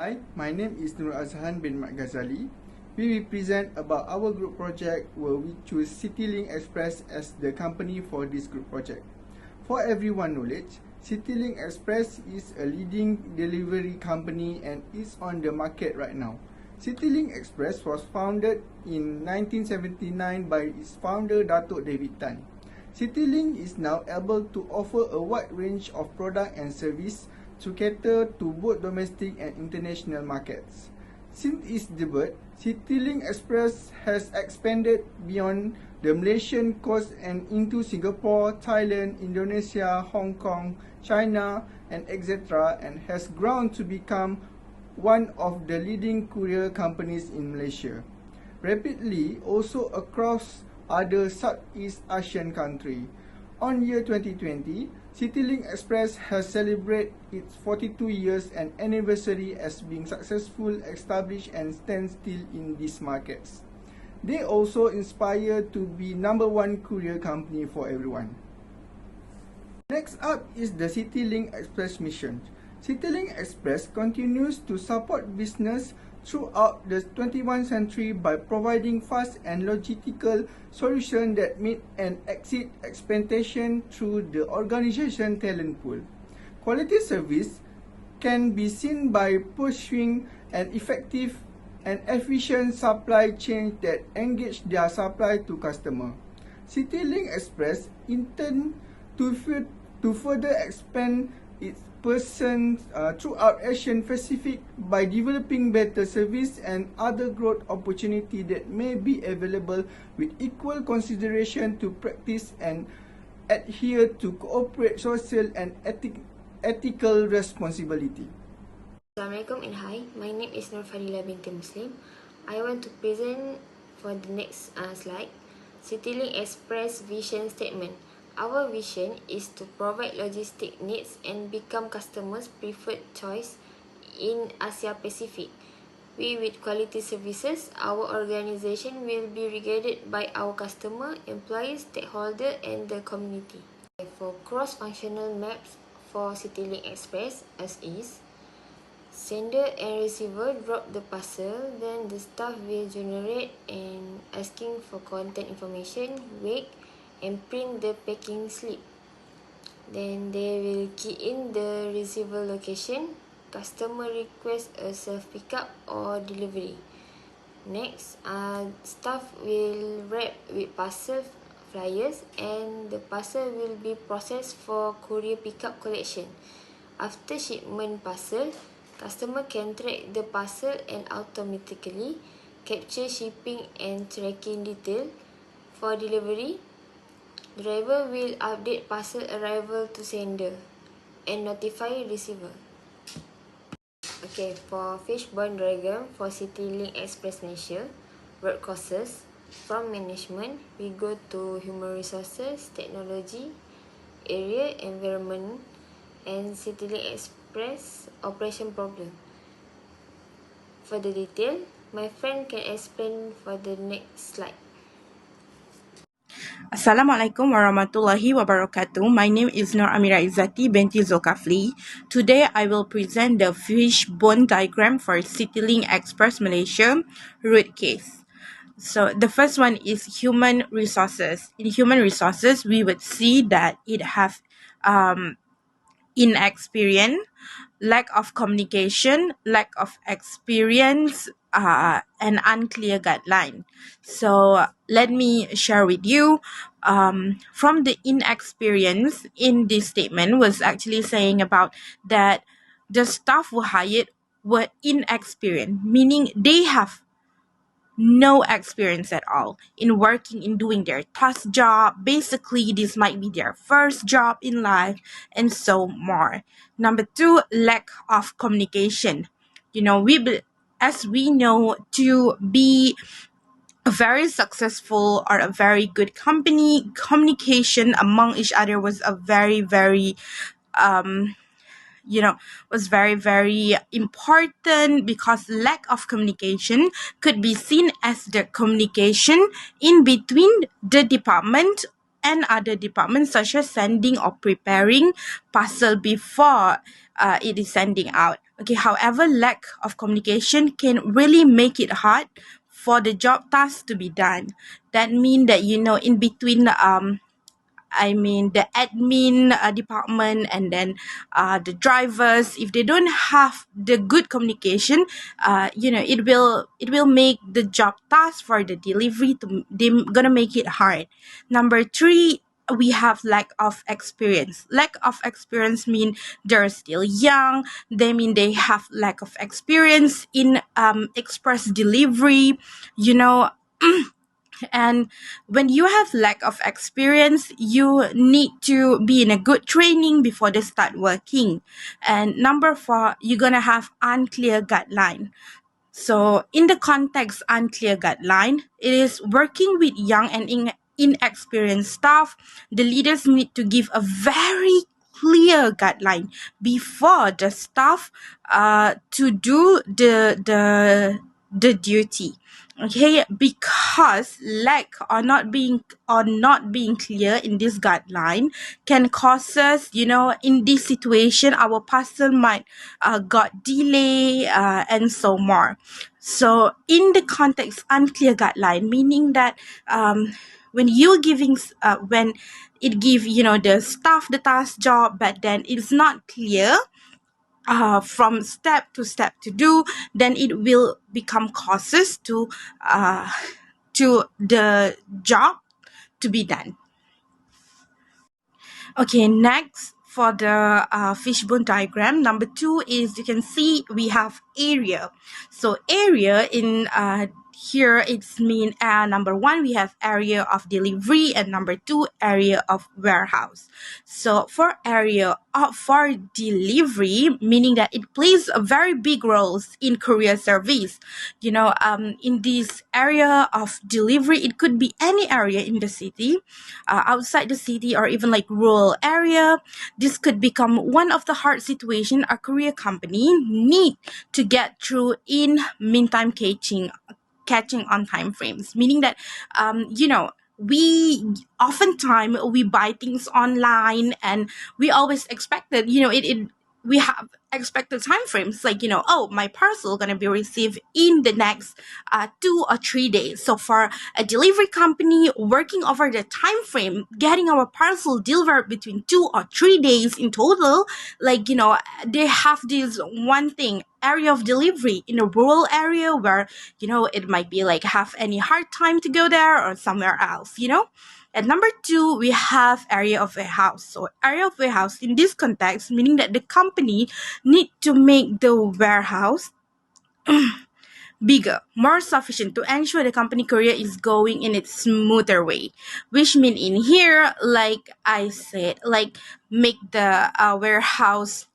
Hi, my name is Nur Azhan bin Mat Ghazali. We represent about our group project where we choose CityLink Express as the company for this group project. For everyone knowledge, CityLink Express is a leading delivery company and is on the market right now. CityLink Express was founded in 1979 by its founder Datuk David Tan. CityLink is now able to offer a wide range of product and service to cater to both domestic and international markets. Since its debut, CityLink Express has expanded beyond the Malaysian coast and into Singapore, Thailand, Indonesia, Hong Kong, China, and etc. and has grown to become one of the leading courier companies in Malaysia. Rapidly also across other Southeast Asian countries. On year 2020, CityLink Express has celebrated its 42 years and anniversary as being successful, established and stand still in these markets. They also inspire to be #1 courier company for everyone. Next up is the CityLink Express mission. CityLink Express continues to support business throughout the 21st century by providing fast and logistical solutions that meet and exceed expectation through the organization talent pool. Quality service can be seen by pursuing an effective and efficient supply chain that engage their supply to customer. CityLink Express intend to further expand its presence throughout Asian Pacific by developing better service and other growth opportunity that may be available with equal consideration to practice and adhere to corporate social and ethical responsibility. Assalamualaikum and hi, my name is Nur Fadila binti Muslim. I want to present for the next slide CityLink Express vision statement. Our vision is to provide logistic needs and become customers' preferred choice in Asia Pacific. With quality services, our organization will be regarded by our customer, employees, stakeholder and the community. For cross-functional maps for CityLink Express as is, sender and receiver drop the parcel, then the staff will generate and asking for contact information, wait, and print the packing slip. Then they will key in the receiver location, customer request a self pickup or delivery. Next, staff will wrap with parcel flyers and the parcel will be processed for courier pickup collection. After shipment parcel, customer can track the parcel and automatically capture shipping and tracking detail. For delivery, driver will update parcel arrival to sender and notify receiver. Okay, for fishbone diagram for CityLink Express Malaysia, road courses. From management, we go to human resources, technology, area, environment, and CityLink Express operation problem. For the detail, my friend can explain for the next slide. Assalamualaikum warahmatullahi wabarakatuh. My name is Nur Amira Izzati binti Zulkafli. Today I will present the fishbone diagram for CityLink Express Malaysia route case. So the first one is human resources. In human resources, we would see that it have inexperience, lack of communication, lack of experience, and unclear guideline. So let me share with you from the inexperience in this statement was actually saying about that the staff who hired were inexperienced, meaning they have no experience at all in working in doing their task job. Basically, this might be their first job in life and so more. Number two, lack of communication. As we know, to be a very successful or a very good company, communication among each other was a very was very, very important, because lack of communication could be seen as the communication in between the department and other departments, such as sending or preparing parcel before it is sending out. Okay, however, lack of communication can really make it hard for the job task to be done. That means that, in between the admin department, and then the drivers, if they don't have the good communication, it will make the job task for the delivery to they're gonna make it hard. Number three, we have lack of experience. Lack of experience mean they're still young. They mean they have lack of experience in express delivery. you know and when you have lack of experience, you need to be in a good training before they start working. And number four, you're gonna have unclear guideline. So in the context unclear guideline, it is working with young and inexperienced staff. The leaders need to give a very clear guideline before the staff to do the duty. Okay, because lack or not being clear in this guideline can cause us, in this situation, our parcel might got delay and so more. So in the context unclear guideline, meaning that when you giving when it give the staff the task job, but then it's not clear from step to step to do, then it will become causes to the job to be done. Okay, next for the fishbone diagram, number 2 is, you can see we have area. So area in here, it's mean number 1, we have area of delivery, and number 2, area of warehouse. So for area for delivery, meaning that it plays a very big roles in courier service. In this area of delivery, it could be any area in the city, outside the city, or even like rural area. This could become one of the hard situation a courier company need to get through in meantime catching on time frames, meaning that we oftentimes we buy things online, and we always expect that we have expected time frames, like, oh, my parcel gonna be received in the next 2 or 3 days. So for a delivery company working over the time frame, getting our parcel delivered between 2 or 3 days in total, like, they have this one thing, area of delivery in a rural area where it might be like have any hard time to go there or somewhere else. And number 2, we have area of warehouse. So area of warehouse in this context, meaning that the company need to make the warehouse bigger, more sufficient to ensure the company career is going in its smoother way. Which mean in here, like I said, like make the warehouse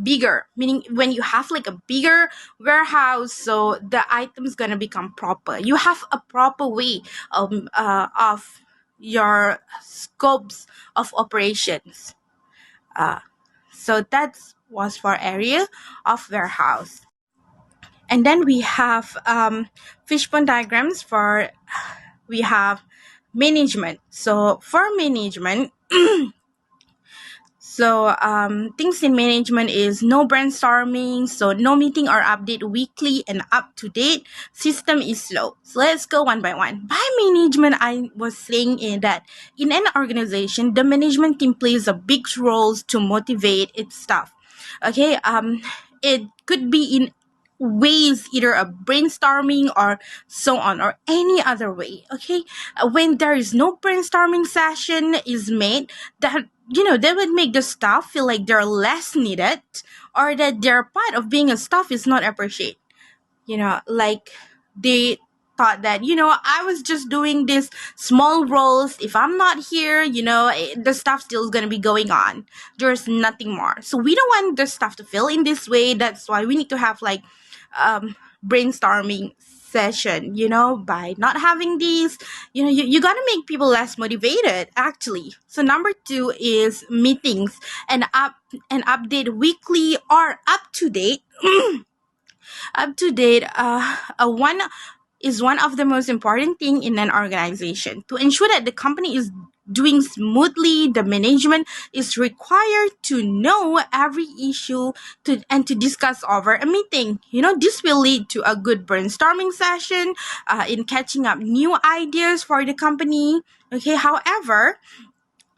bigger, meaning when you have like a bigger warehouse, so the items gonna become proper. You have a proper way of your scopes of operations. So that was for area of warehouse. And then we have fishbone diagrams for, we have management. So for management, so things in management is no brainstorming, so no meeting or update weekly and up to date. System is slow. So let's go one by one. By management, I was saying that in an organization, the management team plays a big role to motivate its staff. Okay, it could be in ways, either a brainstorming or so on, or any other way. Okay, when there is no brainstorming session is made, that they would make the staff feel like they're less needed, or that their part of being a staff is not appreciated. Like they thought that I was just doing these small roles. If I'm not here, the stuff still is going to be going on. There's nothing more. So we don't want the stuff to feel in this way. That's why we need to have like brainstorming session. By not having these, you got to make people less motivated, actually. So number 2 is meetings and update weekly or up to date. Up to date, one is one of the most important thing in an organization. To ensure that the company is doing smoothly, the management is required to know every issue and to discuss over a meeting. This will lead to a good brainstorming session in catching up new ideas for the company. Okay, however,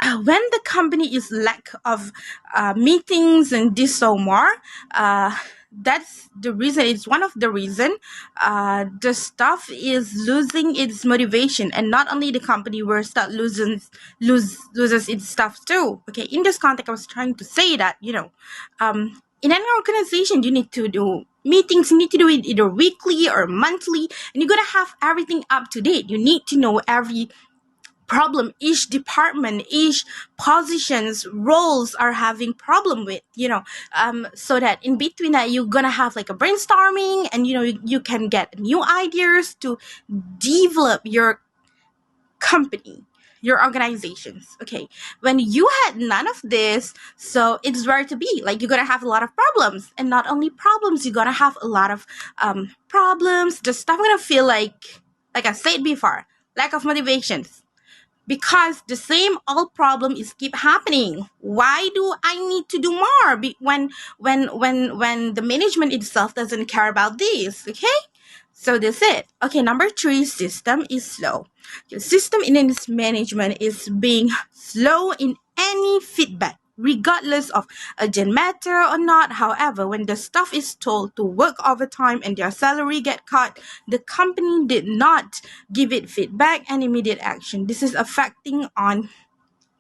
when the company is lack of meetings and this so more, that's the reason. It's one of the reason the staff is losing its motivation, and not only the company will start loses its staff too. Okay, in this context, I was trying to say that in an organization you need to do meetings. You need to do it either weekly or monthly, and you gotta have everything up to date. You need to know every problem each department, each positions, roles are having problem with, so that in between that you're gonna have like a brainstorming, and you can get new ideas to develop your company, your organizations. Okay, when you had none of this, so it's where to be. Like, you're gonna have a lot of problems, and not only problems, you're gonna have a lot of problems. The stuff gonna feel like I said before, lack of motivations, because the same old problem is keep happening. Why do I need to do more when the management itself doesn't care about this? Okay, so that's it. Okay, number 3, system is slow. The system in its management is being slow in any feedback, regardless of urgent matter or not. However, when the staff is told to work overtime and their salary get cut, the company did not give it feedback and immediate action. This is affecting on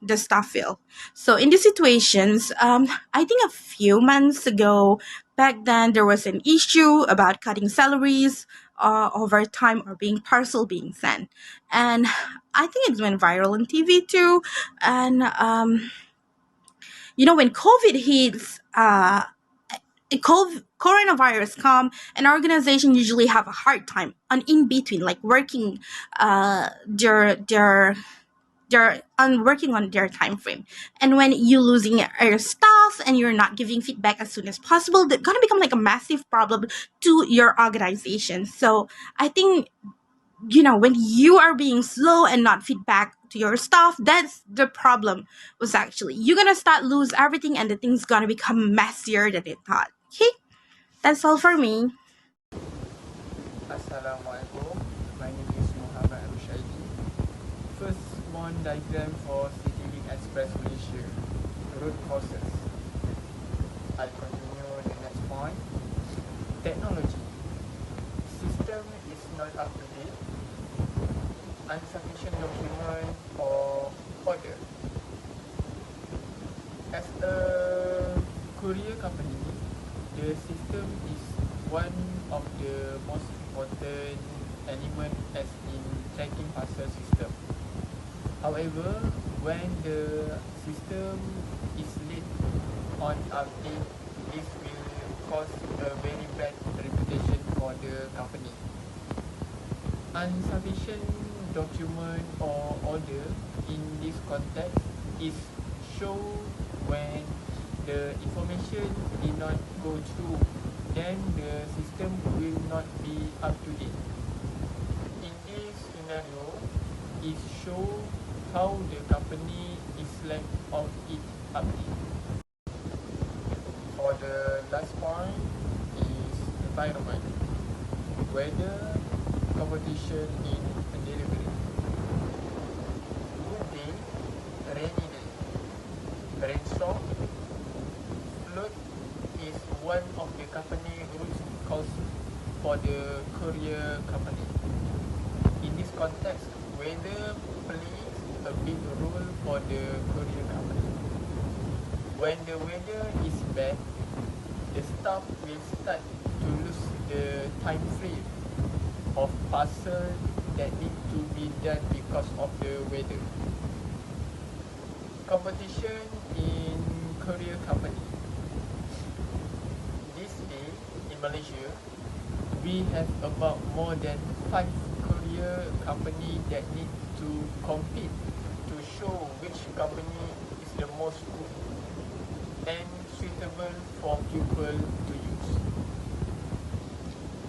the staff feel. So in these situations, I think a few months ago, back then, there was an issue about cutting salaries, overtime, or being parcel being sent. And I think it went viral on TV too. And when COVID hits, coronavirus come, an organization usually have a hard time on in between, like working they're on working on their time frame. And when you losing your staff and you're not giving feedback as soon as possible, that's gonna become like a massive problem to your organization. So I think, when you are being slow and not feedback to your staff, that's the problem. Was actually you're gonna start lose everything, and the thing's gonna become messier than it thought. Okay, that's all for me. Assalamualaikum. My name is Muhammad Rushaidi. First one diagram for CityLink Express Malaysia. Road causes. I'll continue the next point. Technology. System is not up to date. Insufficient document or order. As a courier company, the system is one of the most important element as in tracking parcel system. However, when the system is late on update, this will cause a very bad reputation for the company. Insufficient document or order in this context is show when the information did not go through, then the system will not be up to date. In this scenario, it show how the company is lack of its update. For the last point is environment, weather, competition in delivery. Good day, rainy day, rainstorm, flood is one of the company root cause for the courier company. In this context, weather plays a big role for the courier company. When the weather is bad, the staff will start to lose the time frame of parcel that need to be done because of the weather. Competition in courier company. This day in Malaysia, we have about more than 5 courier company that need to compete to show which company is the most good and suitable for people to use.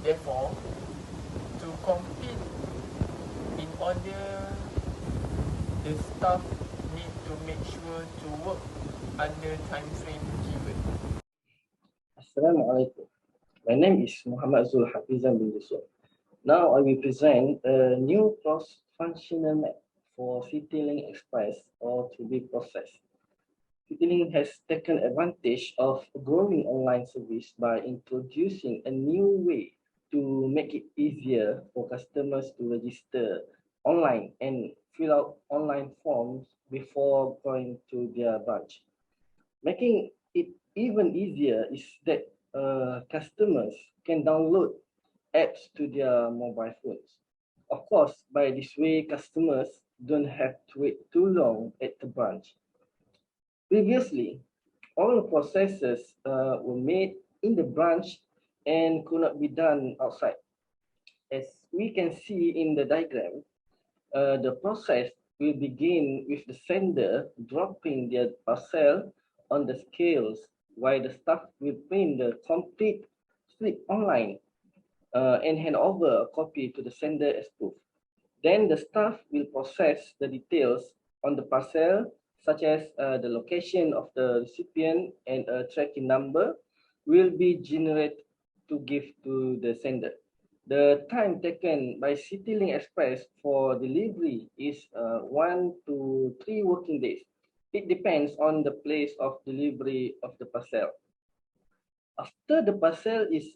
Therefore, to to complete in order the staff need to make sure to work under time frame given. Assalamualaikum. My name is Muhammad Zul Hafizan bin Yusuf. Now I will present a new cross-functional map for CityLink Express or to be processed. CityLink has taken advantage of a growing online service by introducing a new way to make it easier for customers to register online and fill out online forms before going to their branch. Making it even easier is that customers can download apps to their mobile phones. Of course, by this way, customers don't have to wait too long at the branch. Previously, all processes were made in the branch and could not be done outside. As we can see in the diagram, the process will begin with the sender dropping their parcel on the scales, while the staff will print the complete slip online and hand over a copy to the sender as proof. Then the staff will process the details on the parcel, such as the location of the recipient and a tracking number will be generated to give to the sender. The time taken by CityLink Express for delivery is 1 to 3 working days. It depends on the place of delivery of the parcel. After the parcel is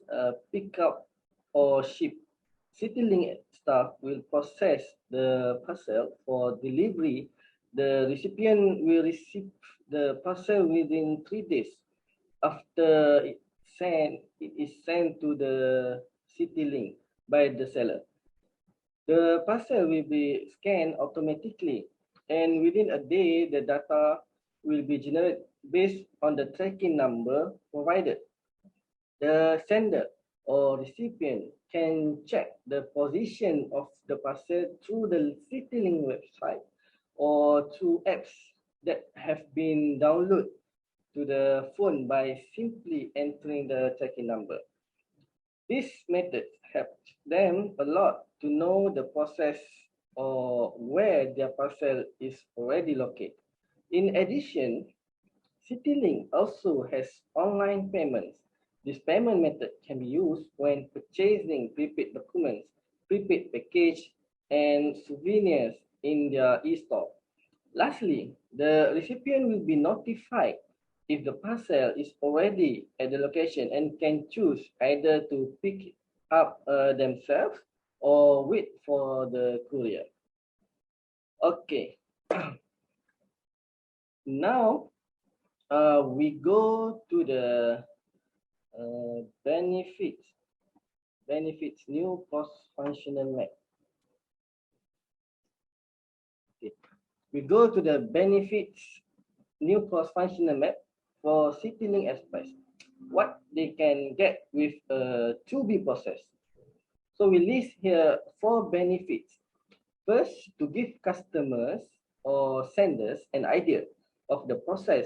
picked up or shipped, CityLink staff will process the parcel for delivery. The recipient will receive the parcel within 3 days after it is sent to the CityLink by the seller. The parcel will be scanned automatically, and within a day, the data will be generated based on the tracking number provided. The sender or recipient can check the position of the parcel through the CityLink website or through apps that have been downloaded to the phone by simply entering the tracking number. This method helps them a lot to know the process or where their parcel is already located. In addition, CityLink also has online payments. This payment method can be used when purchasing prepaid documents, prepaid package, and souvenirs in their e-store. Lastly, the recipient will be notified if the parcel is already at the location and can choose either to pick up themselves or wait for the courier. Okay, now we go to the benefits new cross-functional map. Okay. We go to the benefits new cross-functional map for CityLink Express. What they can get with a to-be process. So we list here 4 benefits. First, to give customers or senders an idea of the process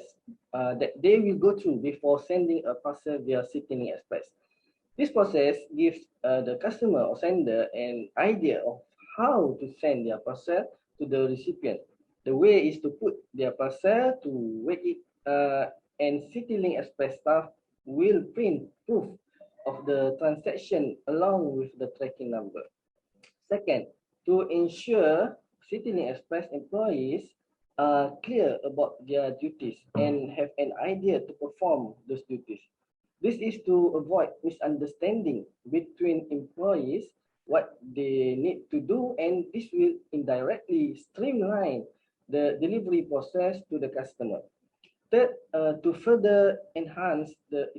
that they will go through before sending a parcel via CityLink Express. This process gives the customer or sender an idea of how to send their parcel to the recipient. The way is to put their parcel to weight it and CityLink Express staff will print proof of the transaction along with the tracking number. Second, to ensure CityLink Express employees are clear about their duties and have an idea to perform those duties. This is to avoid misunderstanding between employees what they need to do, and this will indirectly streamline the delivery process to the customer. Third, to further enhance the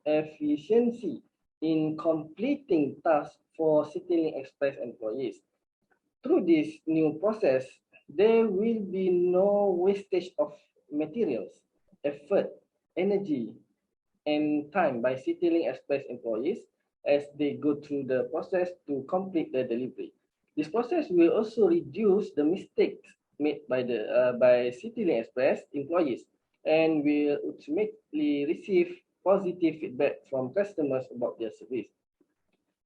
efficiency in completing tasks for CityLink Express employees. Through this new process, there will be no wastage of materials, effort, energy, and time by CityLink Express employees as they go through the process to complete the delivery. This process will also reduce the mistakes made by CityLink Express employees and will ultimately receive positive feedback from customers about their service.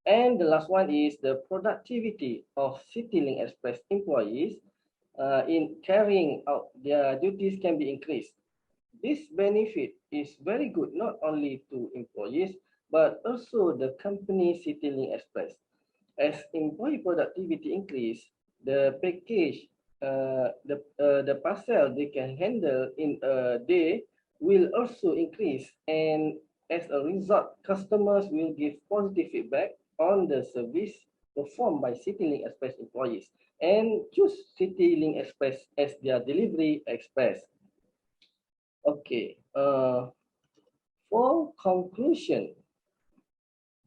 And the last one is the productivity of CityLink Express employees in carrying out their duties can be increased. This benefit is very good not only to employees, but also the company CityLink Express. As employee productivity increase, the package, the parcel they can handle in a day will also increase, and as a result, customers will give positive feedback on the service performed by CityLink Express employees and choose CityLink Express as their delivery express. Okay, for conclusion,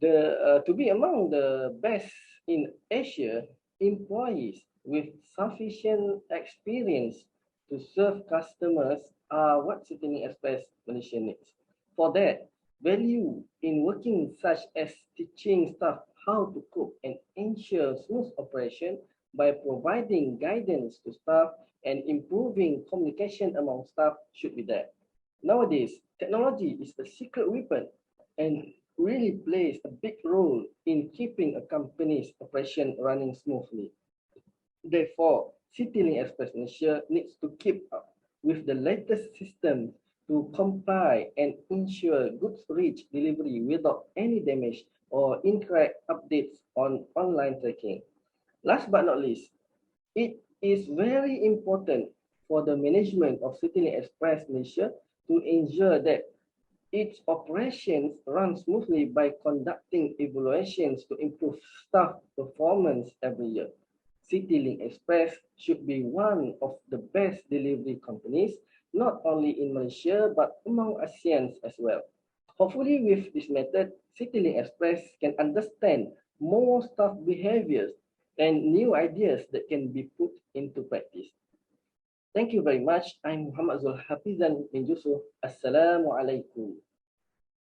to be among the best in Asia, employees with sufficient experience to serve customers are what CityLink Express Malaysia needs. For that, value in working such as teaching staff how to cook and ensure smooth operation by providing guidance to staff and improving communication among staff should be there. Nowadays, technology is the secret weapon and really plays a big role in keeping a company's operation running smoothly. Therefore, CityLink Express Malaysia needs to keep up with the latest system to comply and ensure goods reach delivery without any damage or incorrect updates on online tracking. Last but not least, it is very important for the management of CityLink Express Malaysia to ensure that its operations run smoothly by conducting evaluations to improve staff performance every year. CityLink Express should be one of the best delivery companies, not only in Malaysia, but among ASEAN as well. Hopefully, with this method, CityLink Express can understand more staff behaviors and new ideas that can be put into practice. Thank you very much. I'm Muhammad Zul Hafizan bin Yusuf. Assalamualaikum.